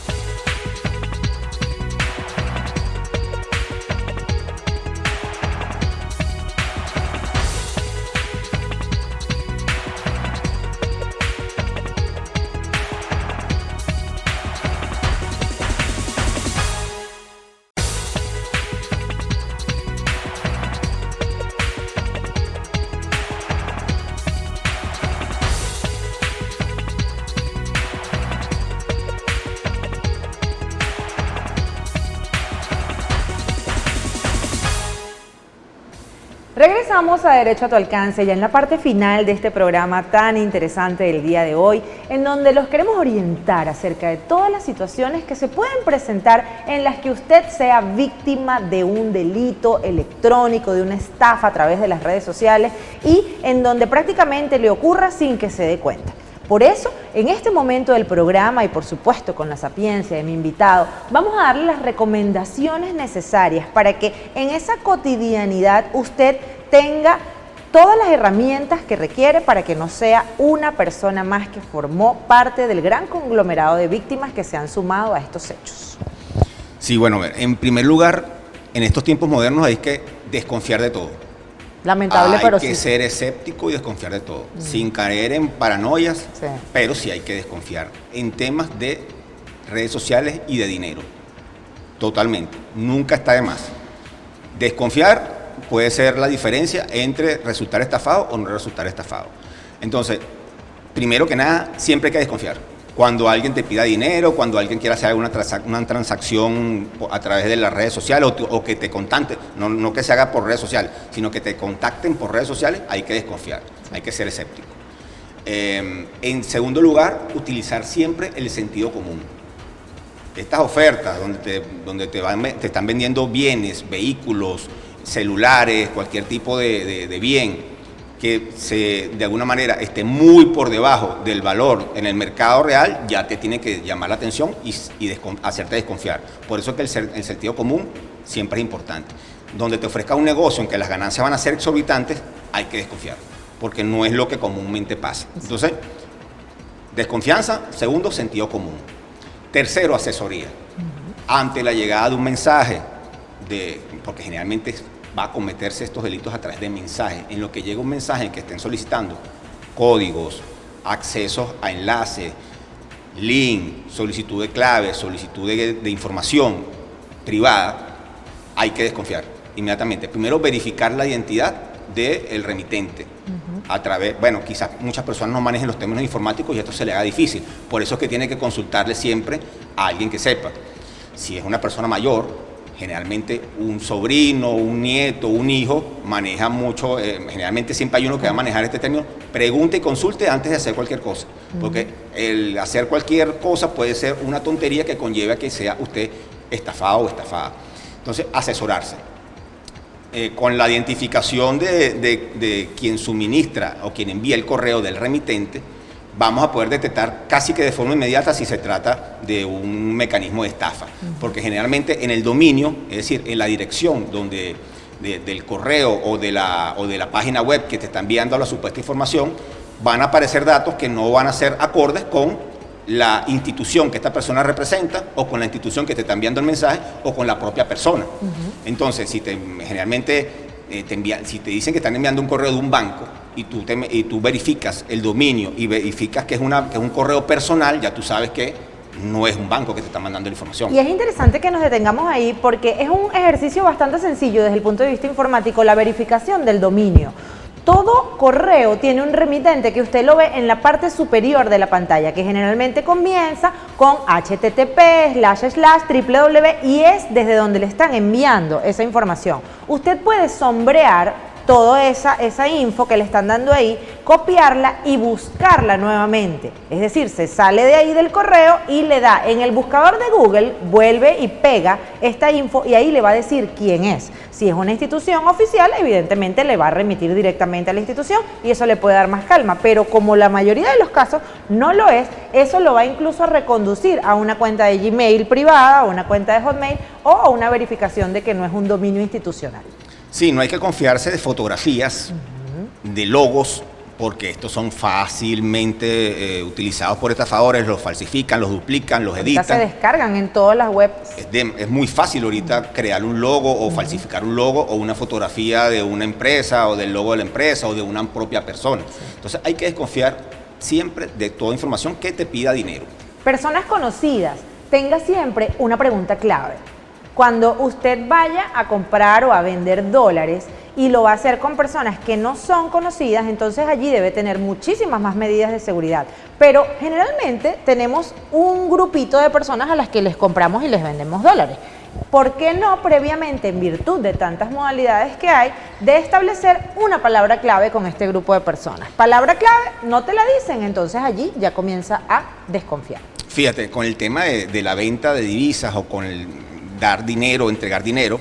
Regresamos a Derecho a tu Alcance, ya en la parte final de este programa tan interesante del día de hoy, en donde los queremos orientar acerca de todas las situaciones que se pueden presentar en las que usted sea víctima de un delito electrónico, de una estafa a través de las redes sociales y en donde prácticamente le ocurra sin que se dé cuenta. Por eso, en este momento del programa y por supuesto con la sapiencia de mi invitado, vamos a darle las recomendaciones necesarias para que en esa cotidianidad usted tenga todas las herramientas que requiere para que no sea una persona más que formó parte del gran conglomerado de víctimas que se han sumado a estos hechos. Sí, bueno, en primer lugar, en estos tiempos modernos hay que desconfiar de todo. Lamentable, pero sí. Hay que ser escéptico y desconfiar de todo, sin caer en paranoias, Sí. pero sí hay que desconfiar en temas de redes sociales y de dinero. Totalmente. Nunca está de más. Desconfiar puede ser la diferencia entre resultar estafado o no resultar estafado. Entonces, primero que nada, siempre hay que desconfiar. Cuando alguien te pida dinero, cuando alguien quiera hacer una transacción a través de las redes sociales o que te contacten, no que se haga por redes sociales, sino que te contacten por redes sociales, hay que desconfiar, hay que ser escéptico. En segundo lugar, utilizar siempre el sentido común. Estas ofertas donde te están vendiendo bienes, vehículos, celulares, cualquier tipo de bien, que de alguna manera esté muy por debajo del valor en el mercado real, ya te tiene que llamar la atención y hacerte desconfiar. Por eso es que el sentido común siempre es importante. Donde te ofrezca un negocio en que las ganancias van a ser exorbitantes, hay que desconfiar, porque no es lo que comúnmente pasa. Entonces, desconfianza. Segundo, sentido común. Tercero, asesoría. Ante la llegada de un mensaje, porque generalmente va a cometerse estos delitos a través de mensajes. En lo que llega un mensaje en que estén solicitando códigos, accesos a enlaces, link, solicitud de clave, solicitud de información privada, hay que desconfiar inmediatamente. Primero, verificar la identidad del remitente. A través, quizás muchas personas no manejen los términos informáticos y esto se le haga difícil. Por eso es que tiene que consultarle siempre a alguien que sepa. Si es una persona mayor, generalmente un sobrino, un nieto, un hijo maneja mucho, generalmente siempre hay uno que va a manejar este término. Pregunte y consulte antes de hacer cualquier cosa, porque el hacer cualquier cosa puede ser una tontería que conlleve a que sea usted estafado o estafada. Entonces, asesorarse. Con la identificación de quien suministra o quien envía el correo del remitente, vamos a poder detectar casi que de forma inmediata si se trata de un mecanismo de estafa. Porque generalmente en el dominio, es decir, en la dirección del correo o de la página web que te está enviando la supuesta información, van a aparecer datos que no van a ser acordes con la institución que esta persona representa o con la institución que te está enviando el mensaje o con la propia persona. Entonces, si te dicen que están enviando un correo de un banco y tú verificas el dominio y verificas que es un correo personal, ya tú sabes que no es un banco que te está mandando la información. Y es interesante que nos detengamos ahí porque es un ejercicio bastante sencillo desde el punto de vista informático, la verificación del dominio. Todo correo tiene un remitente que usted lo ve en la parte superior de la pantalla, que generalmente comienza con http://www y es desde donde le están enviando esa información. Usted puede sombrear toda esa info que le están dando ahí, copiarla y buscarla nuevamente. Es decir, se sale de ahí del correo y le da en el buscador de Google, vuelve y pega esta info y ahí le va a decir quién es. Si es una institución oficial, evidentemente le va a remitir directamente a la institución y eso le puede dar más calma. Pero como la mayoría de los casos no lo es, eso lo va incluso a reconducir a una cuenta de Gmail privada, a una cuenta de Hotmail o a una verificación de que no es un dominio institucional. Sí, no hay que confiarse de fotografías, de logos, porque estos son fácilmente utilizados por estafadores, los falsifican, los duplican, los editan. Se descargan en todas las webs. Es muy fácil ahorita crear un logo o falsificar un logo o una fotografía de una empresa o del logo de la empresa o de una propia persona. Entonces hay que desconfiar siempre de toda información que te pida dinero. Personas conocidas, tenga siempre una pregunta clave. Cuando usted vaya a comprar o a vender dólares y lo va a hacer con personas que no son conocidas, entonces allí debe tener muchísimas más medidas de seguridad. Pero generalmente tenemos un grupito de personas a las que les compramos y les vendemos dólares. ¿Por qué no previamente, en virtud de tantas modalidades que hay, de establecer una palabra clave con este grupo de personas? Palabra clave, no te la dicen, entonces allí ya comienza a desconfiar. Fíjate, con el tema de la venta de divisas o con el dar dinero, entregar dinero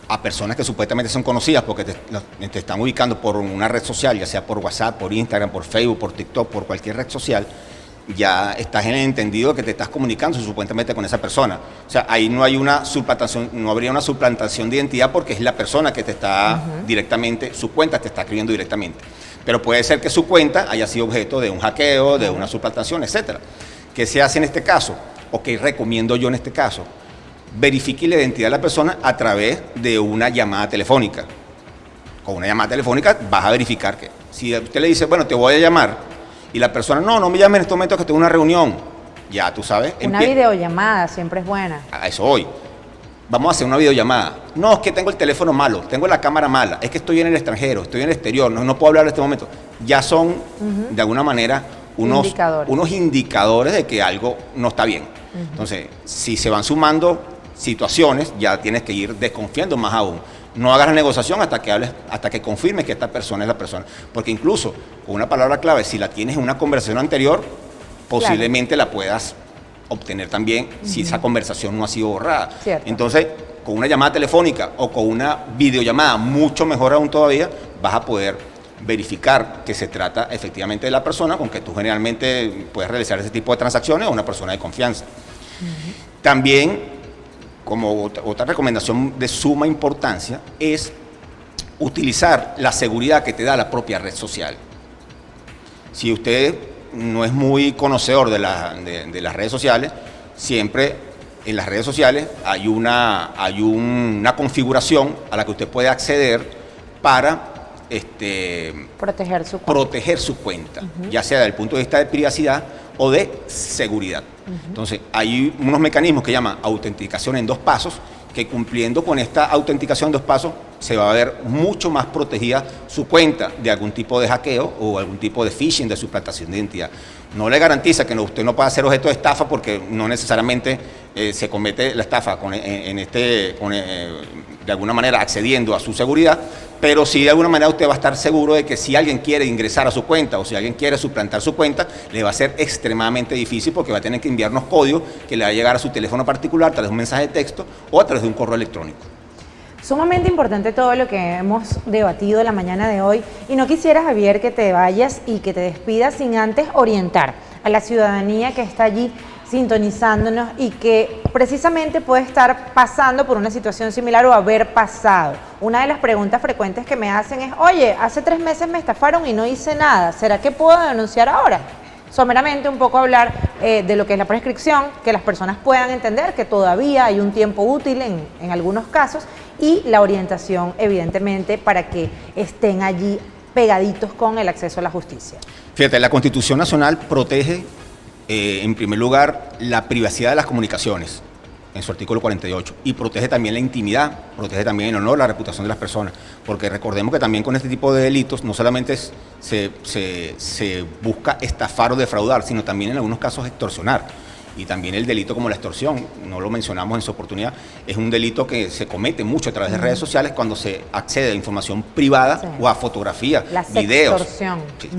a personas que supuestamente son conocidas porque te están ubicando por una red social, ya sea por WhatsApp, por Instagram, por Facebook, por TikTok, por cualquier red social, ya estás en el entendido que te estás comunicando supuestamente con esa persona. O sea, ahí no hay una suplantación, no habría una suplantación de identidad porque es la persona que te está directamente, su cuenta te está escribiendo directamente. Pero puede ser que su cuenta haya sido objeto de un hackeo, de una suplantación, etcétera. ¿Qué se hace en este caso? ¿O qué recomiendo yo en este caso? Verifique la identidad de la persona a través de una llamada telefónica. Con una llamada telefónica vas a verificar que si usted le dice, bueno, te voy a llamar, y la persona, no me llame en este momento que tengo una reunión, ya tú sabes. Una videollamada siempre es buena. A eso voy. vamos a hacer una videollamada. No, es que tengo el teléfono malo, tengo la cámara mala, es que estoy en el extranjero, estoy en el exterior, no puedo hablar en este momento. Ya son, de alguna manera, unos indicadores de que algo no está bien. Entonces, si se van sumando situaciones, ya tienes que ir desconfiando más aún. No hagas la negociación hasta que confirmes que esta persona es la persona. Porque incluso con una palabra clave, si la tienes en una conversación anterior, posiblemente la puedas obtener también si esa conversación no ha sido borrada. Cierto. Entonces, con una llamada telefónica o con una videollamada, mucho mejor aún todavía, vas a poder verificar que se trata efectivamente de la persona con que tú generalmente puedes realizar ese tipo de transacciones o una persona de confianza. También, como otra recomendación de suma importancia, es utilizar la seguridad que te da la propia red social. Si usted no es muy conocedor de las redes sociales, siempre en las redes sociales hay una configuración a la que usted puede acceder para proteger su cuenta, ya sea desde el punto de vista de privacidad o de seguridad. Entonces, hay unos mecanismos que llaman autenticación en 2 pasos, que cumpliendo con esta autenticación en 2 pasos, se va a ver mucho más protegida su cuenta de algún tipo de hackeo o algún tipo de phishing de suplantación de identidad. No le garantiza que usted no pueda ser objeto de estafa, porque no necesariamente se comete la estafa de alguna manera accediendo a su seguridad, pero sí de alguna manera usted va a estar seguro de que si alguien quiere ingresar a su cuenta o si alguien quiere suplantar su cuenta, le va a ser extremadamente difícil, porque va a tener que enviarnos códigos que le va a llegar a su teléfono particular a través de un mensaje de texto o a través de un correo electrónico. Sumamente importante todo lo que hemos debatido la mañana de hoy, y no quisiera, Javier, que te vayas y que te despidas sin antes orientar a la ciudadanía que está allí sintonizándonos y que precisamente puede estar pasando por una situación similar o haber pasado. Una de las preguntas frecuentes que me hacen es: oye, hace 3 meses me estafaron y no hice nada, ¿será que puedo denunciar ahora? Someramente un poco hablar de lo que es la prescripción, que las personas puedan entender que todavía hay un tiempo útil en algunos casos, y la orientación, evidentemente, para que estén allí pegaditos con el acceso a la justicia. Fíjate, la Constitución Nacional protege, en primer lugar, la privacidad de las comunicaciones, en su artículo 48, y protege también la intimidad, protege también el honor, la reputación de las personas, porque recordemos que también con este tipo de delitos no solamente se busca estafar o defraudar, sino también en algunos casos extorsionar. Y también el delito como la extorsión, no lo mencionamos en su oportunidad, es un delito que se comete mucho a través de redes sociales cuando se accede a información privada o a fotografías, videos. Extorsión. Sí.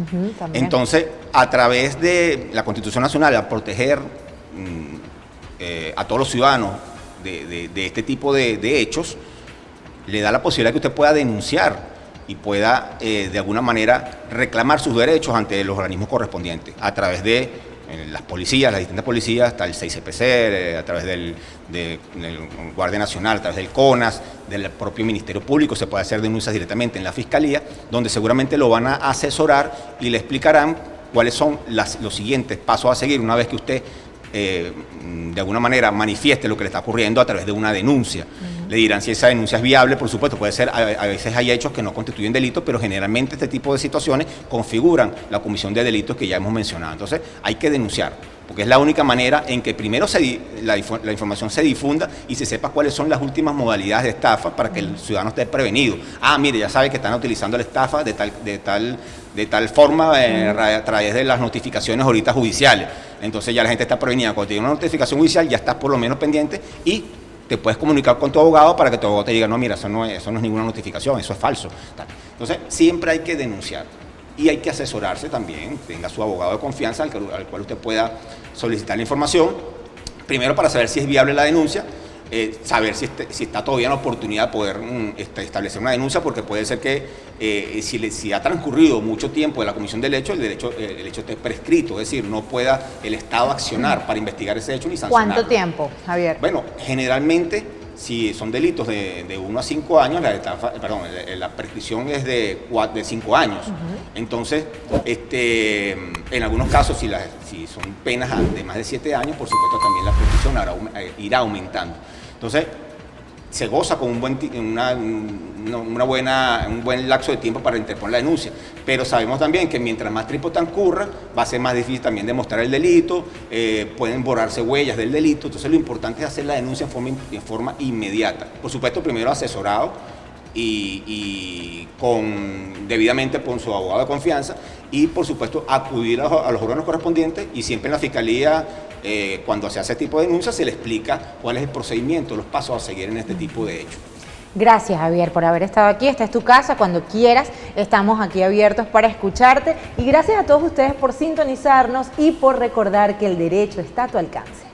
Entonces, a través de la Constitución Nacional, a proteger a todos los ciudadanos de este tipo de hechos, le da la posibilidad que usted pueda denunciar y pueda de alguna manera reclamar sus derechos ante los organismos correspondientes a través de las policías, las distintas policías, hasta el 6CPC, a través del Guardia Nacional, a través del CONAS, del propio Ministerio Público. Se puede hacer denuncias directamente en la Fiscalía, donde seguramente lo van a asesorar y le explicarán cuáles son los siguientes pasos a seguir una vez que usted de alguna manera manifieste lo que le está ocurriendo a través de una denuncia. Le dirán si esa denuncia es viable, por supuesto, puede ser, a veces hay hechos que no constituyen delito, pero generalmente este tipo de situaciones configuran la comisión de delitos que ya hemos mencionado. Entonces hay que denunciar, porque es la única manera en que primero la información se difunda y se sepa cuáles son las últimas modalidades de estafa para que el ciudadano esté prevenido. Ah, mire, ya sabe que están utilizando la estafa de tal forma a través de las notificaciones ahorita judiciales. Entonces ya la gente está prevenida. Cuando tiene una notificación judicial ya estás por lo menos pendiente y te puedes comunicar con tu abogado para que tu abogado te diga: no, mira, eso no es ninguna notificación, eso es falso. Entonces siempre hay que denunciar y hay que asesorarse también, tenga su abogado de confianza al cual usted pueda solicitar la información, primero para saber si es viable la denuncia, saber si está todavía en la oportunidad de poder establecer una denuncia, porque puede ser que si ha transcurrido mucho tiempo de la comisión del hecho, el hecho esté prescrito, es decir, no pueda el Estado accionar para investigar ese hecho ni sancionarlo. ¿Cuánto tiempo, Javier? Bueno, generalmente, si son delitos de 1 a 5 años, la prescripción es de 5 años. Entonces, en algunos casos, si son penas de más de 7 años, por supuesto también la prescripción irá aumentando. Entonces, se goza con un buen lapso de tiempo para interponer la denuncia. Pero sabemos también que mientras más tiempo transcurra, va a ser más difícil también demostrar el delito, pueden borrarse huellas del delito. Entonces lo importante es hacer la denuncia en forma inmediata. Por supuesto, primero asesorado y debidamente con su abogado de confianza, y por supuesto acudir a los órganos correspondientes, y siempre en la Fiscalía, cuando se hace este tipo de denuncia, se le explica cuál es el procedimiento, los pasos a seguir en este tipo de hechos. Gracias, Javier, por haber estado aquí. Esta es tu casa, cuando quieras estamos aquí abiertos para escucharte, y gracias a todos ustedes por sintonizarnos y por recordar que el derecho está a tu alcance.